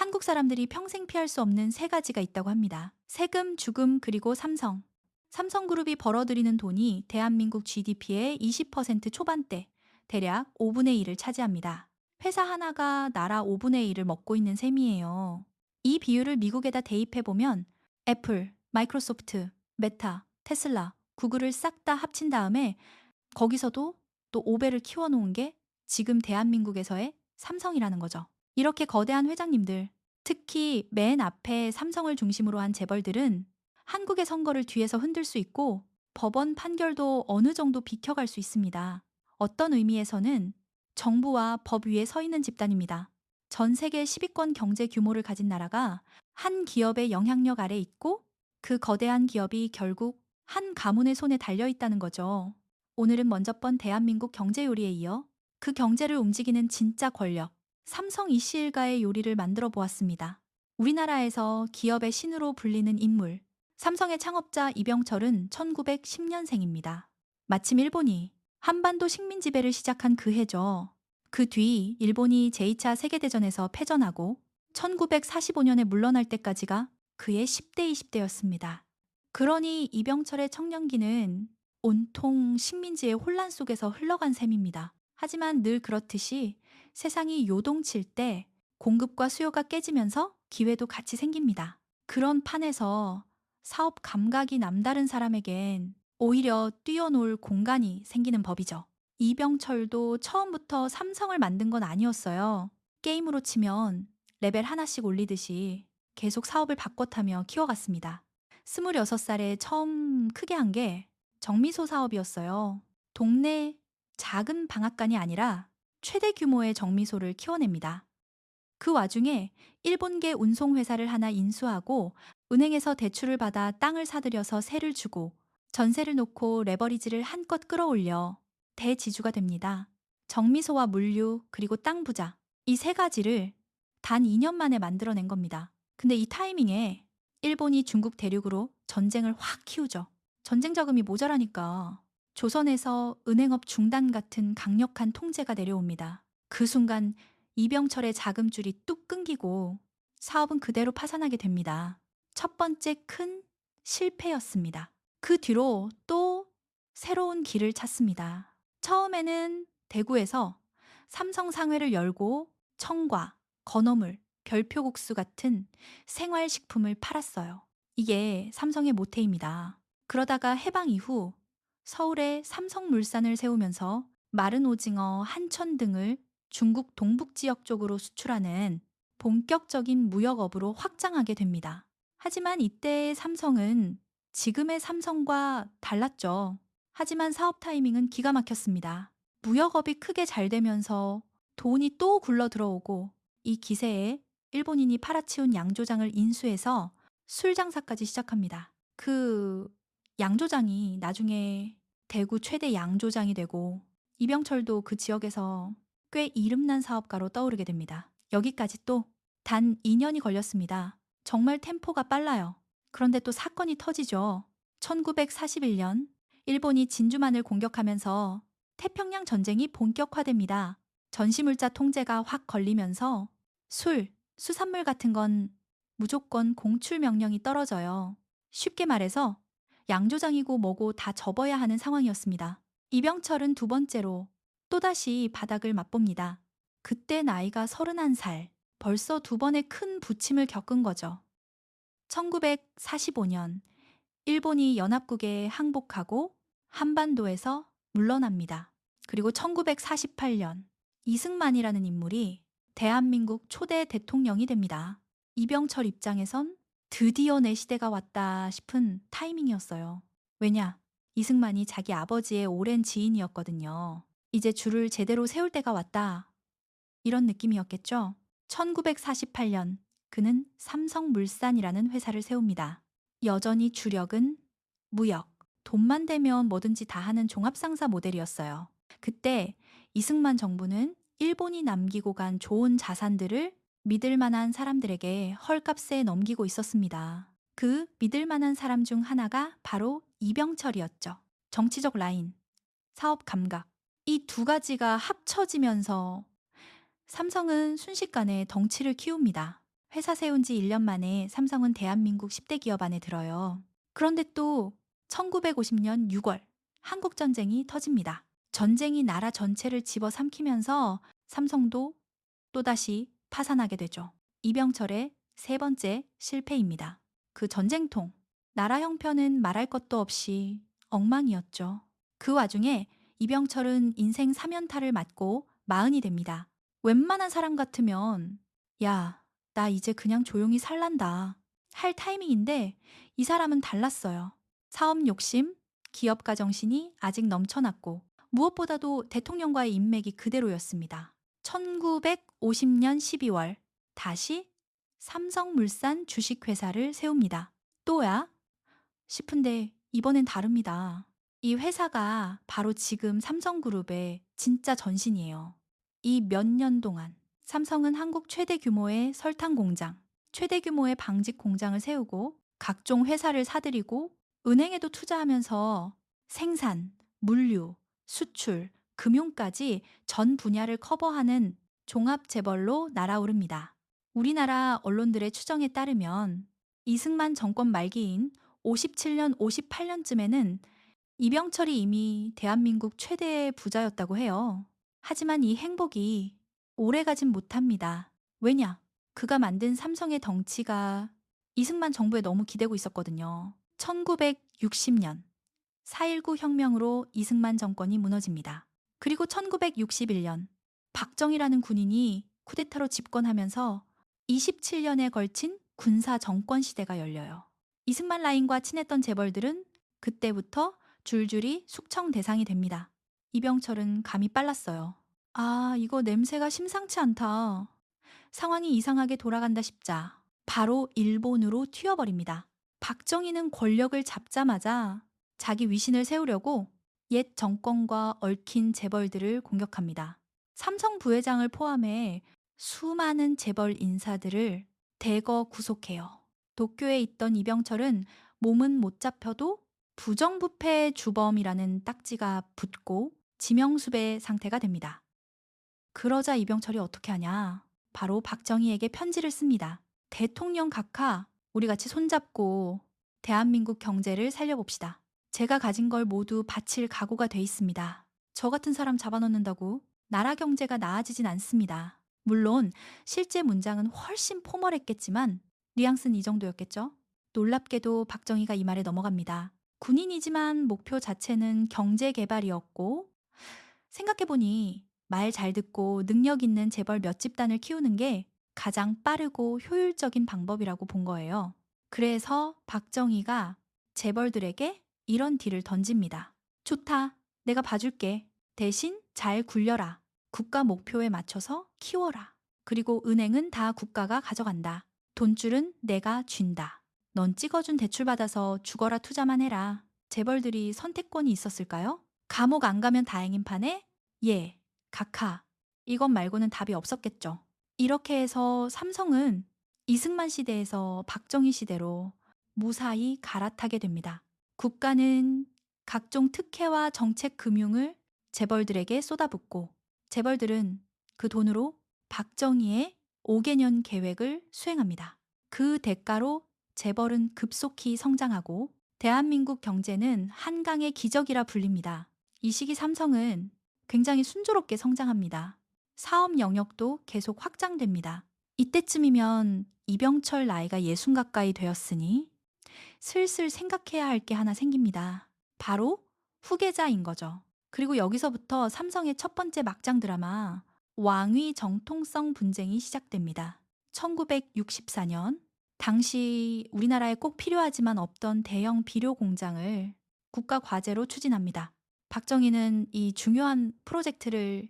한국 사람들이 평생 피할 수 없는 세 가지가 있다고 합니다. 세금, 주금, 그리고 삼성. 삼성그룹이 벌어들이는 돈이 대한민국 GDP의 20% 초반대, 대략 5분의 1을 차지합니다. 회사 하나가 나라 5분의 1을 먹고 있는 셈이에요. 이 비율을 미국에다 대입해보면 애플, 마이크로소프트, 메타, 테슬라, 구글을 싹 다 합친 다음에 거기서도 또 5배를 키워놓은 게 지금 대한민국에서의 삼성이라는 거죠. 이렇게 거대한 회장님들, 특히 맨 앞에 삼성을 중심으로 한 재벌들은 한국의 선거를 뒤에서 흔들 수 있고 법원 판결도 어느 정도 비켜갈 수 있습니다. 어떤 의미에서는 정부와 법 위에 서 있는 집단입니다. 전 세계 10위권 경제 규모를 가진 나라가 한 기업의 영향력 아래 있고 그 거대한 기업이 결국 한 가문의 손에 달려 있다는 거죠. 오늘은 먼저 번 대한민국 경제 요리에 이어 그 경제를 움직이는 진짜 권력, 삼성 이씨 일가의 요리를 만들어 보았습니다. 우리나라에서 기업의 신으로 불리는 인물, 삼성의 창업자 이병철은 1910년생입니다. 마침 일본이 한반도 식민 지배를 시작한 그 해죠. 그 뒤 일본이 제2차 세계대전에서 패전하고 1945년에 물러날 때까지가 그의 10대, 20대였습니다. 그러니 이병철의 청년기는 온통 식민지의 혼란 속에서 흘러간 셈입니다. 하지만 늘 그렇듯이 세상이 요동칠 때 공급과 수요가 깨지면서 기회도 같이 생깁니다. 그런 판에서 사업 감각이 남다른 사람에겐 오히려 뛰어놀 공간이 생기는 법이죠. 이병철도 처음부터 삼성을 만든 건 아니었어요. 게임으로 치면 레벨 하나씩 올리듯이 계속 사업을 바꿔 타며 키워갔습니다. 26살에 처음 크게 한 게 정미소 사업이었어요. 동네 작은 방앗간이 아니라 최대 규모의 정미소를 키워냅니다. 그 와중에 일본계 운송회사를 하나 인수하고 은행에서 대출을 받아 땅을 사들여서 세를 주고 전세를 놓고 레버리지를 한껏 끌어올려 대지주가 됩니다. 정미소와 물류 그리고 땅 부자 이 세 가지를 단 2년 만에 만들어낸 겁니다. 근데 이 타이밍에 일본이 중국 대륙으로 전쟁을 확 키우죠. 전쟁 자금이 모자라니까 조선에서 은행업 중단 같은 강력한 통제가 내려옵니다. 그 순간 이병철의 자금줄이 뚝 끊기고 사업은 그대로 파산하게 됩니다. 첫 번째 큰 실패였습니다. 그 뒤로 또 새로운 길을 찾습니다. 처음에는 대구에서 삼성 상회를 열고 청과, 건어물, 별표국수 같은 생활식품을 팔았어요. 이게 삼성의 모태입니다. 그러다가 해방 이후 서울에 삼성물산을 세우면서 마른 오징어, 한천 등을 중국 동북 지역 쪽으로 수출하는 본격적인 무역업으로 확장하게 됩니다. 하지만 이때의 삼성은 지금의 삼성과 달랐죠. 하지만 사업 타이밍은 기가 막혔습니다. 무역업이 크게 잘 되면서 돈이 또 굴러 들어오고 이 기세에 일본인이 팔아치운 양조장을 인수해서 술 장사까지 시작합니다. 그 양조장이 나중에 대구 최대 양조장이 되고 이병철도 그 지역에서 꽤 이름난 사업가로 떠오르게 됩니다. 여기까지 또 단 2년이 걸렸습니다. 정말 템포가 빨라요. 그런데 또 사건이 터지죠. 1941년 일본이 진주만을 공격하면서 태평양 전쟁이 본격화됩니다. 전시물자 통제가 확 걸리면서 술, 수산물 같은 건 무조건 공출 명령이 떨어져요. 쉽게 말해서 양조장이고 뭐고 다 접어야 하는 상황이었습니다. 이병철은 두 번째로 또다시 바닥을 맛봅니다. 그때 나이가 31살. 벌써 두 번의 큰 부침을 겪은 거죠. 1945년 일본이 연합국에 항복하고 한반도에서 물러납니다. 그리고 1948년 이승만이라는 인물이 대한민국 초대 대통령이 됩니다. 이병철 입장에선 드디어 내 시대가 왔다 싶은 타이밍이었어요. 왜냐? 이승만이 자기 아버지의 오랜 지인이었거든요. 이제 줄을 제대로 세울 때가 왔다. 이런 느낌이었겠죠? 1948년 그는 삼성물산이라는 회사를 세웁니다. 여전히 주력은 무역, 돈만 되면 뭐든지 다 하는 종합상사 모델이었어요. 그때 이승만 정부는 일본이 남기고 간 좋은 자산들을 믿을 만한 사람들에게 헐값에 넘기고 있었습니다. 그 믿을 만한 사람 중 하나가 바로 이병철이었죠. 정치적 라인, 사업 감각, 이 두 가지가 합쳐지면서 삼성은 순식간에 덩치를 키웁니다. 회사 세운 지 1년 만에 삼성은 대한민국 10대 기업 안에 들어요. 그런데 또 1950년 6월 한국전쟁이 터집니다. 전쟁이 나라 전체를 집어삼키면서 삼성도 또다시 파산하게 되죠. 이병철의 세 번째 실패입니다. 그 전쟁통, 나라 형편은 말할 것도 없이 엉망이었죠. 그 와중에 이병철은 인생 3연타를 맞고 마흔이 됩니다. 웬만한 사람 같으면 야, 나 이제 그냥 조용히 살란다 할 타이밍인데 이 사람은 달랐어요. 사업 욕심, 기업가 정신이 아직 넘쳐났고 무엇보다도 대통령과의 인맥이 그대로였습니다. 1950년 12월 다시 삼성물산 주식회사를 세웁니다. 또야? 싶은데 이번엔 다릅니다. 이 회사가 바로 지금 삼성그룹의 진짜 전신이에요. 이 몇 년 동안 삼성은 한국 최대 규모의 설탕 공장, 최대 규모의 방직 공장을 세우고 각종 회사를 사들이고 은행에도 투자하면서 생산, 물류, 수출, 금융까지 전 분야를 커버하는 종합 재벌로 날아오릅니다. 우리나라 언론들의 추정에 따르면 이승만 정권 말기인 57년, 58년쯤에는 이병철이 이미 대한민국 최대의 부자였다고 해요. 하지만 이 행복이 오래가진 못합니다. 왜냐? 그가 만든 삼성의 덩치가 이승만 정부에 너무 기대고 있었거든요. 1960년 4.19 혁명으로 이승만 정권이 무너집니다. 그리고 1961년 박정희라는 군인이 쿠데타로 집권하면서 27년에 걸친 군사 정권 시대가 열려요. 이승만 라인과 친했던 재벌들은 그때부터 줄줄이 숙청 대상이 됩니다. 이병철은 감이 빨랐어요. 아, 이거 냄새가 심상치 않다. 상황이 이상하게 돌아간다 싶자 바로 일본으로 튀어버립니다. 박정희는 권력을 잡자마자 자기 위신을 세우려고 옛 정권과 얽힌 재벌들을 공격합니다. 삼성 부회장을 포함해 수많은 재벌 인사들을 대거 구속해요. 도쿄에 있던 이병철은 몸은 못 잡혀도 부정부패 주범이라는 딱지가 붙고 지명수배 상태가 됩니다. 그러자 이병철이 어떻게 하냐? 바로 박정희에게 편지를 씁니다. 대통령 각하, 우리 같이 손잡고 대한민국 경제를 살려봅시다. 제가 가진 걸 모두 바칠 각오가 돼 있습니다. 저 같은 사람 잡아넣는다고 나라 경제가 나아지진 않습니다. 물론 실제 문장은 훨씬 포멀했겠지만 뉘앙스는 이 정도였겠죠? 놀랍게도 박정희가 이 말에 넘어갑니다. 군인이지만 목표 자체는 경제 개발이었고 생각해보니 말 잘 듣고 능력 있는 재벌 몇 집단을 키우는 게 가장 빠르고 효율적인 방법이라고 본 거예요. 그래서 박정희가 재벌들에게 이런 딜을 던집니다. 좋다. 내가 봐줄게. 대신 잘 굴려라. 국가 목표에 맞춰서 키워라. 그리고 은행은 다 국가가 가져간다. 돈줄은 내가 쥔다. 넌 찍어준 대출 받아서 죽어라 투자만 해라. 재벌들이 선택권이 있었을까요? 감옥 안 가면 다행인 판에 예, 각하. 이것 말고는 답이 없었겠죠. 이렇게 해서 삼성은 이승만 시대에서 박정희 시대로 무사히 갈아타게 됩니다. 국가는 각종 특혜와 정책 금융을 재벌들에게 쏟아붓고 재벌들은 그 돈으로 박정희의 5개년 계획을 수행합니다. 그 대가로 재벌은 급속히 성장하고 대한민국 경제는 한강의 기적이라 불립니다. 이 시기 삼성은 굉장히 순조롭게 성장합니다. 사업 영역도 계속 확장됩니다. 이때쯤이면 이병철 나이가 60 가까이 되었으니 슬슬 생각해야 할 게 하나 생깁니다. 바로 후계자인 거죠. 그리고 여기서부터 삼성의 첫 번째 막장 드라마 왕위 정통성 분쟁이 시작됩니다. 1964년 당시 우리나라에 꼭 필요하지만 없던 대형 비료 공장을 국가 과제로 추진합니다. 박정희는 이 중요한 프로젝트를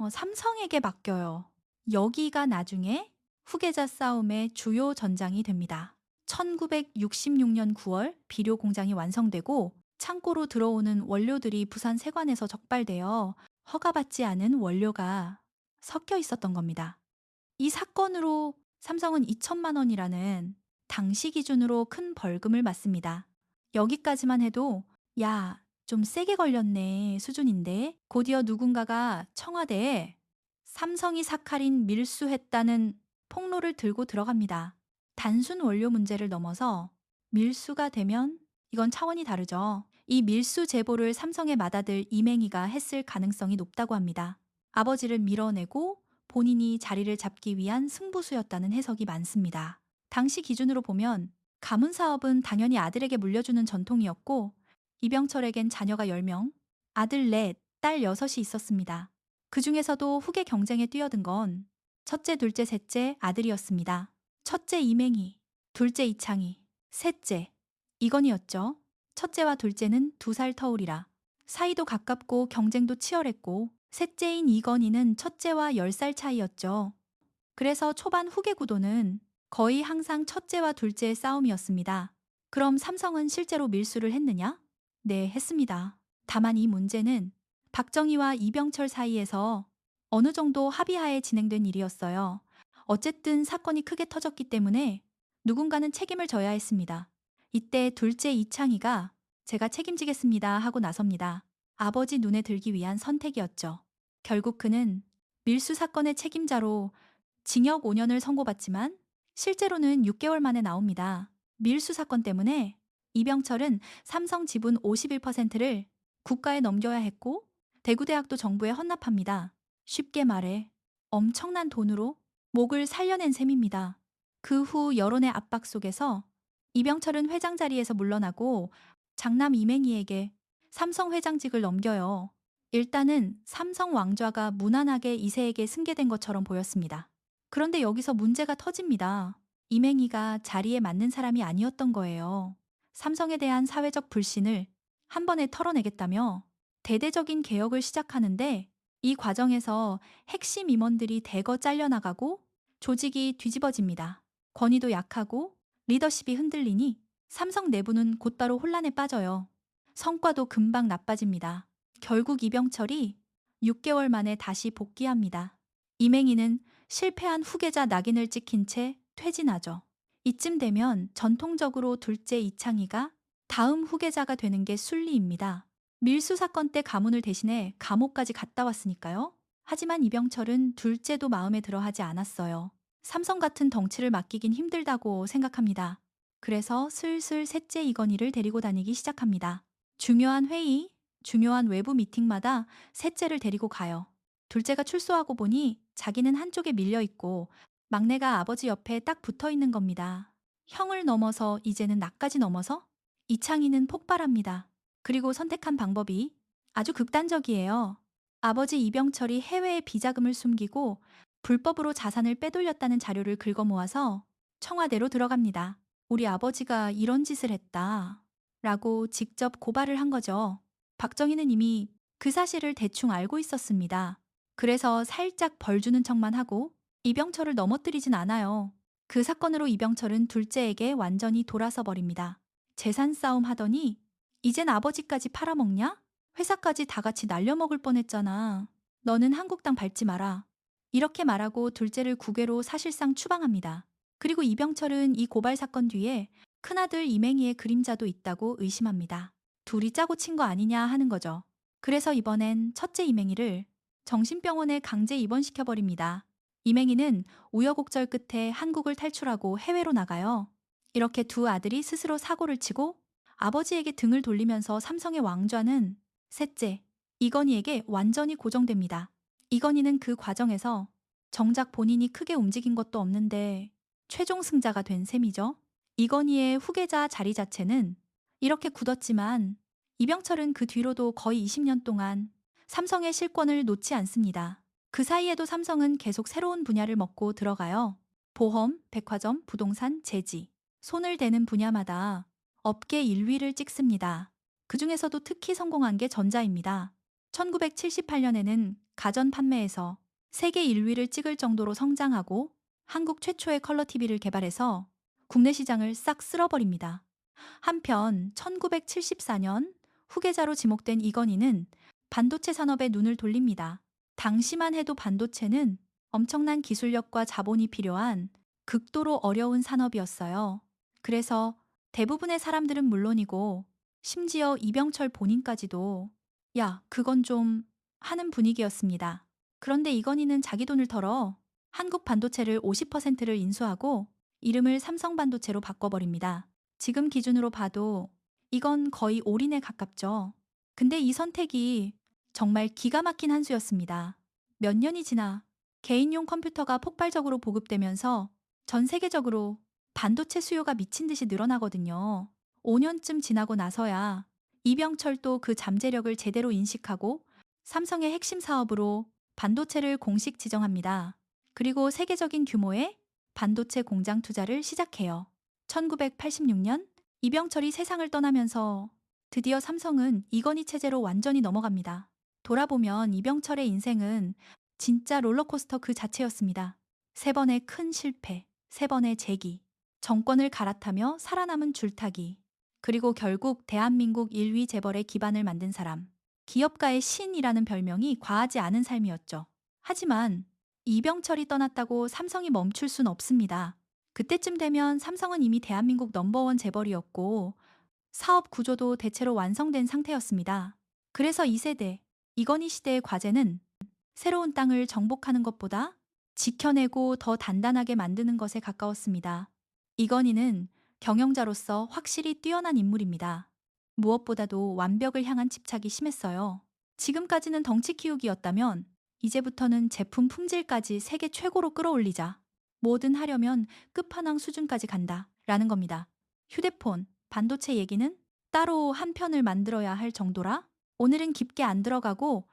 삼성에게 맡겨요. 여기가 나중에 후계자 싸움의 주요 전장이 됩니다. 1966년 9월 비료 공장이 완성되고 창고로 들어오는 원료들이 부산 세관에서 적발되어 허가받지 않은 원료가 섞여 있었던 겁니다. 이 사건으로 삼성은 2천만 원이라는 당시 기준으로 큰 벌금을 맞습니다. 여기까지만 해도 야, 좀 세게 걸렸네 수준인데 곧이어 누군가가 청와대에 삼성이 사카린 밀수했다는 폭로를 들고 들어갑니다. 단순 원료 문제를 넘어서 밀수가 되면 이건 차원이 다르죠. 이 밀수 제보를 삼성의 맏아들 이맹희가 했을 가능성이 높다고 합니다. 아버지를 밀어내고 본인이 자리를 잡기 위한 승부수였다는 해석이 많습니다. 당시 기준으로 보면 가문 사업은 당연히 아들에게 물려주는 전통이었고 이병철에겐 자녀가 10명, 아들 넷, 딸 6이 있었습니다. 그 중에서도 후계 경쟁에 뛰어든 건 첫째, 둘째, 셋째 아들이었습니다. 첫째 이맹희, 둘째 이창희, 셋째 이건희였죠. 첫째와 둘째는 2살 터울이라 사이도 가깝고 경쟁도 치열했고 셋째인 이건희는 첫째와 10살 차이였죠. 그래서 초반 후계 구도는 거의 항상 첫째와 둘째의 싸움이었습니다. 그럼 삼성은 실제로 밀수를 했느냐? 네, 했습니다. 다만 이 문제는 박정희와 이병철 사이에서 어느 정도 합의하에 진행된 일이었어요. 어쨌든 사건이 크게 터졌기 때문에 누군가는 책임을 져야 했습니다. 이때 둘째 이창희가 제가 책임지겠습니다 하고 나섭니다. 아버지 눈에 들기 위한 선택이었죠. 결국 그는 밀수 사건의 책임자로 징역 5년을 선고받지만 실제로는 6개월 만에 나옵니다. 밀수 사건 때문에 이병철은 삼성 지분 51%를 국가에 넘겨야 했고 대구대학도 정부에 헌납합니다. 쉽게 말해 엄청난 돈으로 목을 살려낸 셈입니다. 그 후 여론의 압박 속에서 이병철은 회장 자리에서 물러나고 장남 이맹희에게 삼성 회장직을 넘겨요. 일단은 삼성 왕좌가 무난하게 이세에게 승계된 것처럼 보였습니다. 그런데 여기서 문제가 터집니다. 이맹희가 자리에 맞는 사람이 아니었던 거예요. 삼성에 대한 사회적 불신을 한 번에 털어내겠다며 대대적인 개혁을 시작하는데 이 과정에서 핵심 임원들이 대거 잘려나가고 조직이 뒤집어집니다. 권위도 약하고 리더십이 흔들리니 삼성 내부는 곧바로 혼란에 빠져요. 성과도 금방 나빠집니다. 결국 이병철이 6개월 만에 다시 복귀합니다. 이맹희는 실패한 후계자 낙인을 찍힌 채 퇴진하죠. 이쯤 되면 전통적으로 둘째 이창희가 다음 후계자가 되는 게 순리입니다. 밀수 사건 때 가문을 대신해 감옥까지 갔다 왔으니까요. 하지만 이병철은 둘째도 마음에 들어 하지 않았어요. 삼성 같은 덩치를 맡기긴 힘들다고 생각합니다. 그래서 슬슬 셋째 이건희를 데리고 다니기 시작합니다. 중요한 회의, 중요한 외부 미팅마다 셋째를 데리고 가요. 둘째가 출소하고 보니 자기는 한쪽에 밀려 있고 막내가 아버지 옆에 딱 붙어 있는 겁니다. 형을 넘어서 이제는 나까지 넘어서 이창희는 폭발합니다. 그리고 선택한 방법이 아주 극단적이에요. 아버지 이병철이 해외에 비자금을 숨기고 불법으로 자산을 빼돌렸다는 자료를 긁어 모아서 청와대로 들어갑니다. 우리 아버지가 이런 짓을 했다. 라고 직접 고발을 한 거죠. 박정희는 이미 그 사실을 대충 알고 있었습니다. 그래서 살짝 벌 주는 척만 하고 이병철을 넘어뜨리진 않아요. 그 사건으로 이병철은 둘째에게 완전히 돌아서 버립니다. 재산 싸움 하더니 이젠 아버지까지 팔아먹냐? 회사까지 다 같이 날려먹을 뻔했잖아. 너는 한국당 밟지 마라. 이렇게 말하고 둘째를 국외로 사실상 추방합니다. 그리고 이병철은 이 고발 사건 뒤에 큰아들 이맹희의 그림자도 있다고 의심합니다. 둘이 짜고 친 거 아니냐 하는 거죠. 그래서 이번엔 첫째 이맹희를 정신병원에 강제 입원시켜버립니다. 이맹희는 우여곡절 끝에 한국을 탈출하고 해외로 나가요. 이렇게 두 아들이 스스로 사고를 치고 아버지에게 등을 돌리면서 삼성의 왕좌는 셋째, 이건희에게 완전히 고정됩니다. 이건희는 그 과정에서 정작 본인이 크게 움직인 것도 없는데 최종 승자가 된 셈이죠. 이건희의 후계자 자리 자체는 이렇게 굳었지만 이병철은 그 뒤로도 거의 20년 동안 삼성의 실권을 놓지 않습니다. 그 사이에도 삼성은 계속 새로운 분야를 먹고 들어가요. 보험, 백화점, 부동산, 제지. 손을 대는 분야마다 업계 1위를 찍습니다. 그 중에서도 특히 성공한 게 전자입니다. 1978년에는 가전 판매에서 세계 1위를 찍을 정도로 성장하고 한국 최초의 컬러 TV를 개발해서 국내 시장을 싹 쓸어버립니다. 한편 1974년 후계자로 지목된 이건희는 반도체 산업에 눈을 돌립니다. 당시만 해도 반도체는 엄청난 기술력과 자본이 필요한 극도로 어려운 산업이었어요. 그래서 대부분의 사람들은 물론이고 심지어 이병철 본인까지도 야, 그건 좀 하는 분위기였습니다. 그런데 이건희는 자기 돈을 털어 한국 반도체를 50%를 인수하고 이름을 삼성반도체로 바꿔버립니다. 지금 기준으로 봐도 이건 거의 올인에 가깝죠. 근데 이 선택이 정말 기가 막힌 한 수였습니다. 몇 년이 지나 개인용 컴퓨터가 폭발적으로 보급되면서 전 세계적으로 반도체 수요가 미친 듯이 늘어나거든요. 5년쯤 지나고 나서야 이병철도 그 잠재력을 제대로 인식하고 삼성의 핵심 사업으로 반도체를 공식 지정합니다. 그리고 세계적인 규모의 반도체 공장 투자를 시작해요. 1986년 이병철이 세상을 떠나면서 드디어 삼성은 이건희 체제로 완전히 넘어갑니다. 돌아보면 이병철의 인생은 진짜 롤러코스터 그 자체였습니다. 세 번의 큰 실패, 세 번의 재기, 정권을 갈아타며 살아남은 줄타기, 그리고 결국 대한민국 1위 재벌의 기반을 만든 사람. 기업가의 신이라는 별명이 과하지 않은 삶이었죠. 하지만 이병철이 떠났다고 삼성이 멈출 순 없습니다. 그때쯤 되면 삼성은 이미 대한민국 넘버원 재벌이었고 사업 구조도 대체로 완성된 상태였습니다. 그래서 2세대, 이건희 시대의 과제는 새로운 땅을 정복하는 것보다 지켜내고 더 단단하게 만드는 것에 가까웠습니다. 이건희는 경영자로서 확실히 뛰어난 인물입니다. 무엇보다도 완벽을 향한 집착이 심했어요. 지금까지는 덩치 키우기였다면 이제부터는 제품 품질까지 세계 최고로 끌어올리자. 뭐든 하려면 끝판왕 수준까지 간다. 라는 겁니다. 휴대폰, 반도체 얘기는 따로 한 편을 만들어야 할 정도라 오늘은 깊게 안 들어가고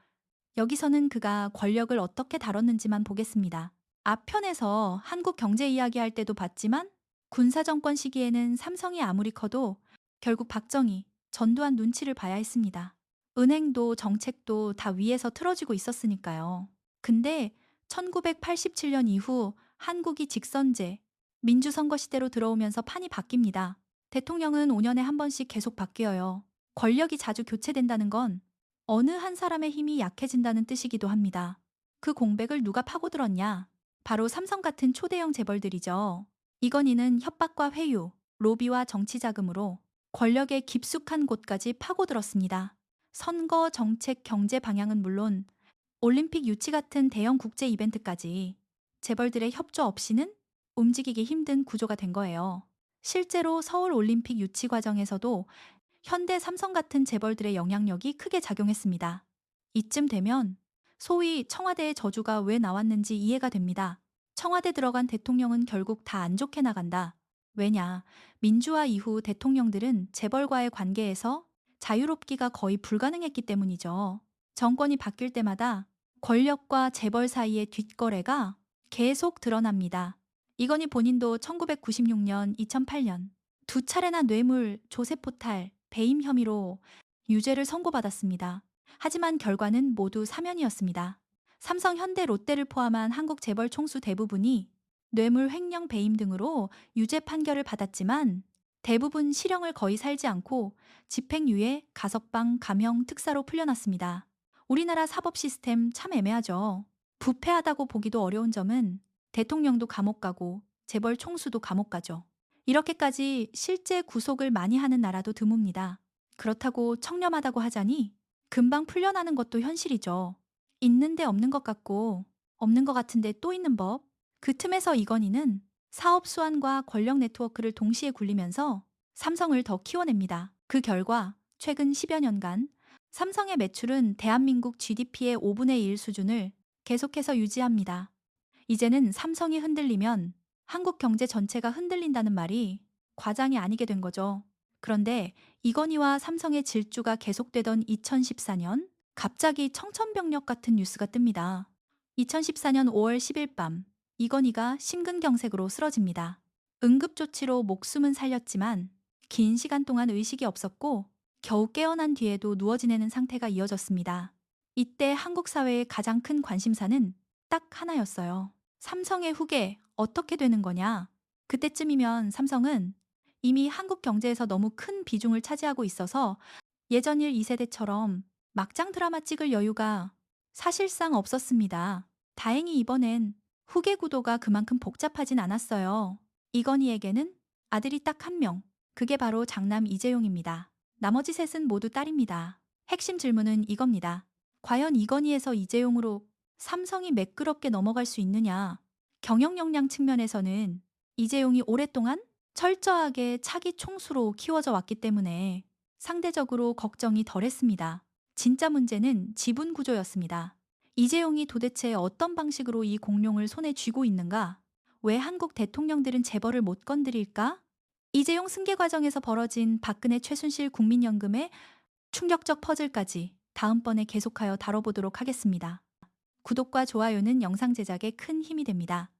여기서는 그가 권력을 어떻게 다뤘는지만 보겠습니다. 앞편에서 한국 경제 이야기할 때도 봤지만 군사정권 시기에는 삼성이 아무리 커도 결국 박정희, 전두환 눈치를 봐야 했습니다. 은행도 정책도 다 위에서 틀어지고 있었으니까요. 근데 1987년 이후 한국이 직선제, 민주선거 시대로 들어오면서 판이 바뀝니다. 대통령은 5년에 한 번씩 계속 바뀌어요. 권력이 자주 교체된다는 건 어느 한 사람의 힘이 약해진다는 뜻이기도 합니다. 그 공백을 누가 파고들었냐? 바로 삼성 같은 초대형 재벌들이죠. 이건희는 협박과 회유, 로비와 정치 자금으로 권력의 깊숙한 곳까지 파고들었습니다. 선거, 정책, 경제 방향은 물론 올림픽 유치 같은 대형 국제 이벤트까지 재벌들의 협조 없이는 움직이기 힘든 구조가 된 거예요. 실제로 서울 올림픽 유치 과정에서도 현대 삼성 같은 재벌들의 영향력이 크게 작용했습니다. 이쯤 되면 소위 청와대의 저주가 왜 나왔는지 이해가 됩니다. 청와대 들어간 대통령은 결국 다 안 좋게 나간다. 왜냐, 민주화 이후 대통령들은 재벌과의 관계에서 자유롭기가 거의 불가능했기 때문이죠. 정권이 바뀔 때마다 권력과 재벌 사이의 뒷거래가 계속 드러납니다. 이건희 본인도 1996년, 2008년 두 차례나 뇌물, 조세 포탈, 배임 혐의로 유죄를 선고받았습니다. 하지만 결과는 모두 사면이었습니다. 삼성, 현대, 롯데를 포함한 한국 재벌 총수 대부분이 뇌물, 횡령, 배임 등으로 유죄 판결을 받았지만 대부분 실형을 거의 살지 않고 집행유예, 가석방, 감형, 특사로 풀려났습니다. 우리나라 사법 시스템 참 애매하죠. 부패하다고 보기도 어려운 점은 대통령도 감옥 가고 재벌 총수도 감옥 가죠. 이렇게까지 실제 구속을 많이 하는 나라도 드뭅니다. 그렇다고 청렴하다고 하자니 금방 풀려나는 것도 현실이죠. 있는데 없는 것 같고 없는 것 같은데 또 있는 법. 그 틈에서 이건희는 사업 수완과 권력 네트워크를 동시에 굴리면서 삼성을 더 키워냅니다. 그 결과 최근 10여 년간 삼성의 매출은 대한민국 GDP의 5분의 1 수준을 계속해서 유지합니다. 이제는 삼성이 흔들리면 한국 경제 전체가 흔들린다는 말이 과장이 아니게 된 거죠. 그런데 이건희와 삼성의 질주가 계속되던 2014년 갑자기 청천벽력 같은 뉴스가 뜹니다. 2014년 5월 10일 밤 이건희가 심근경색으로 쓰러집니다. 응급조치로 목숨은 살렸지만 긴 시간 동안 의식이 없었고 겨우 깨어난 뒤에도 누워 지내는 상태가 이어졌습니다. 이때 한국 사회의 가장 큰 관심사는 딱 하나였어요. 삼성의 후계 어떻게 되는 거냐? 그때쯤이면 삼성은 이미 한국 경제에서 너무 큰 비중을 차지하고 있어서 예전 일 2세대처럼 막장 드라마 찍을 여유가 사실상 없었습니다. 다행히 이번엔 후계 구도가 그만큼 복잡하진 않았어요. 이건희에게는 아들이 딱 한 명, 그게 바로 장남 이재용입니다. 나머지 셋은 모두 딸입니다. 핵심 질문은 이겁니다. 과연 이건희에서 이재용으로 삼성이 매끄럽게 넘어갈 수 있느냐? 경영 역량 측면에서는 이재용이 오랫동안 철저하게 차기 총수로 키워져 왔기 때문에 상대적으로 걱정이 덜했습니다. 진짜 문제는 지분 구조였습니다. 이재용이 도대체 어떤 방식으로 이 공룡을 손에 쥐고 있는가? 왜 한국 대통령들은 재벌을 못 건드릴까? 이재용 승계 과정에서 벌어진 박근혜 최순실 국민연금의 충격적 퍼즐까지 다음번에 계속하여 다뤄보도록 하겠습니다. 구독과 좋아요는 영상 제작에 큰 힘이 됩니다.